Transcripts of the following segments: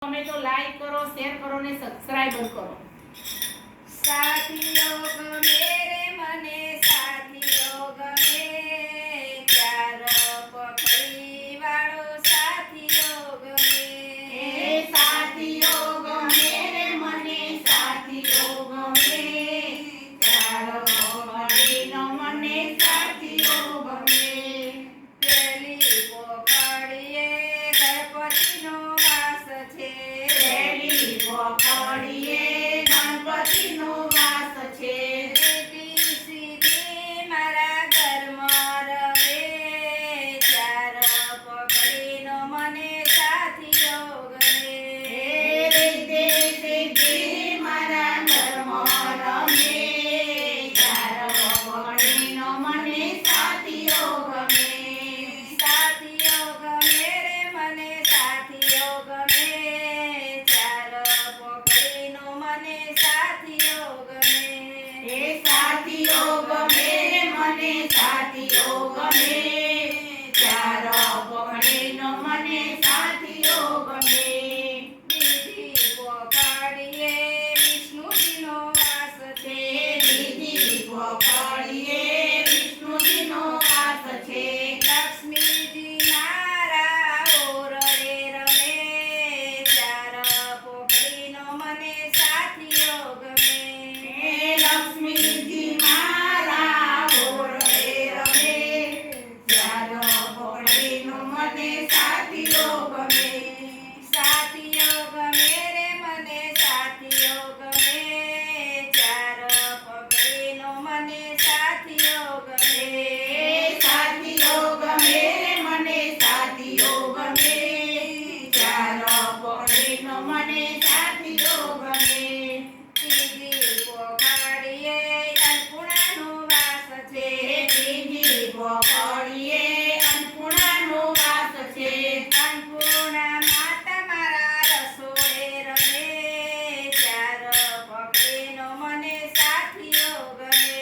તમે તો લાઈક કરો, શેર કરો ને સબસ્ક્રાઇબ કરો। સાથીઓ ગમે રે મને સાથીઓ ગમે, ચાર પકડી વાળો સાથીઓ ગમે। સાથીઓ ગમે રે મને સાથીઓ ગમે, ચાર પકડીનો મને સાથીઓ ગમે। પેલી પોકળીએ ગણપતિનો વાસ છે, પેલી પોકળીએ ગણપતિનો વાસ છે। રીતિ સીધી મારા ઘરમાં રમે, ચાર પકડીનો મને સાથીઓ ગમે। રીતે સિદ્ધિ મારા ઘરમાં રમે, ચાર પકડીનો મને સાથીઓ ગમે। સાથીઓ ગમે રે મને સાથીઓ ગમે, ચાર પકડીનો મને સાથીઓ ગમે। સાથીઓ ગમે રે મને સાથીઓ ગમે, ચાર પકડીનો મને સાથીઓ ગમે। બીજી પોકળીએ વિષ્ણુજીનો વાસ છે, બીજી પોકળીએ વિષ્ણુજીનો વાસ છે। લક્ષ્મીજી મારા ઓરડે રમે, ચાર પકડીનો મને સાથીઓ ગમે। લક્ષ્મીજી મારા ઓરડે રમે, ચાર પકડીનો મને સાથીઓ ગમે। સાથીઓ ગમે રે મને સાથીઓ ગમે, ચાર પકડીનો મને સાથીઓ ગમે। સાથીઓ ગમે રે મને સાથીઓ ગમે, ચાર પકડીનો મને સાથીઓ ગમે। ત્રીજી પોકળીએ અન્નપૂર્ણાનો વાસ છે, ત્રીજી પોકળીએ અન્નપૂર્ણાનો વાસ છે। અન્નપૂર્ણા માતા મારા રસોડે રમે, ચાર પકડીનો મને સાથીઓ ગમે।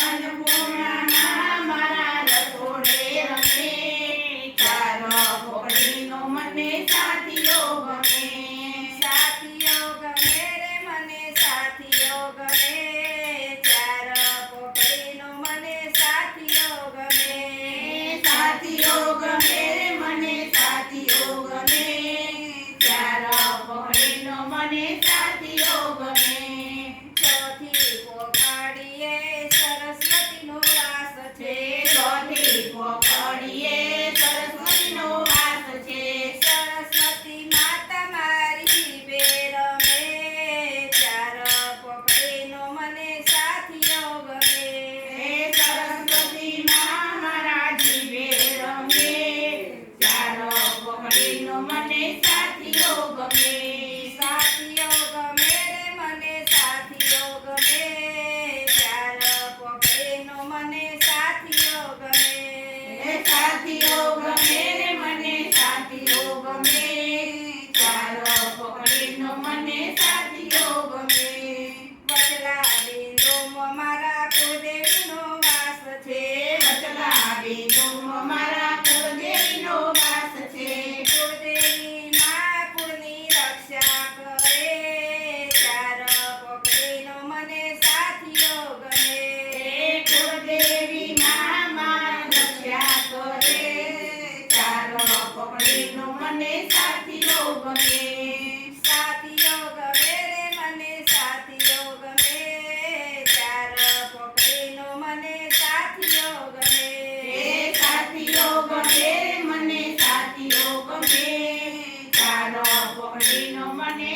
અન્નપૂર્ણા મારા રસોડે રમે, ચાર પકડીનો મને સાથીઓ ગમે। સાથીઓ ગમે રે મને સાથીઓ ગમે, ચાર પકડીનો મને સાથીઓ ગમે। સાથીઓ ગમે રે મને સાથીઓ ગમે, ચાર પકડીનો મને સાથીઓ ગમે। ચોથી પોકળીએ સરસ્વતીનો વાસ છે, ચોથી પોકળીએ સરસ્વતીનો વાસ છે। સરસ્વતી માતા મારી જીભે રમે, ચાર પકડીનો મને સાથીઓ ગમે। સરસ્વતી માં મારા જીવે રમે, ચાર પકડીનો મને સાથીઓ ગમે। સાથીઓ ગમે રે મને સાથીઓ ગમે, ચાર પકડીનો મને સાથીઓ ગમે। સાથીઓ ગમે રે મને સાથીઓ ગમે, ચાર પકડીનો મને સાથીઓ ગમે। વચલા બિંદુમાં મારા કુળદેવીનો વાસ છે, વચલા બિંદુમાં મારા કુળદેવીનો વાસ છે। કુળદેવી મા કુળની રક્ષા કરે, ચાર પકડીનો મને સાથીઓ ગમે। કુળદેવી માં રક્ષા કરે, ચાર પકડીનો મને સાથીઓ ગમે। સાથીઓ ગમે રે મને સાથીઓ ગમે, ચાર પકડીનો મને સાથીઓ ગમે। સાથીઓ ગમે રે મને સાથીઓ ગમે, ચાર પકડીનો મને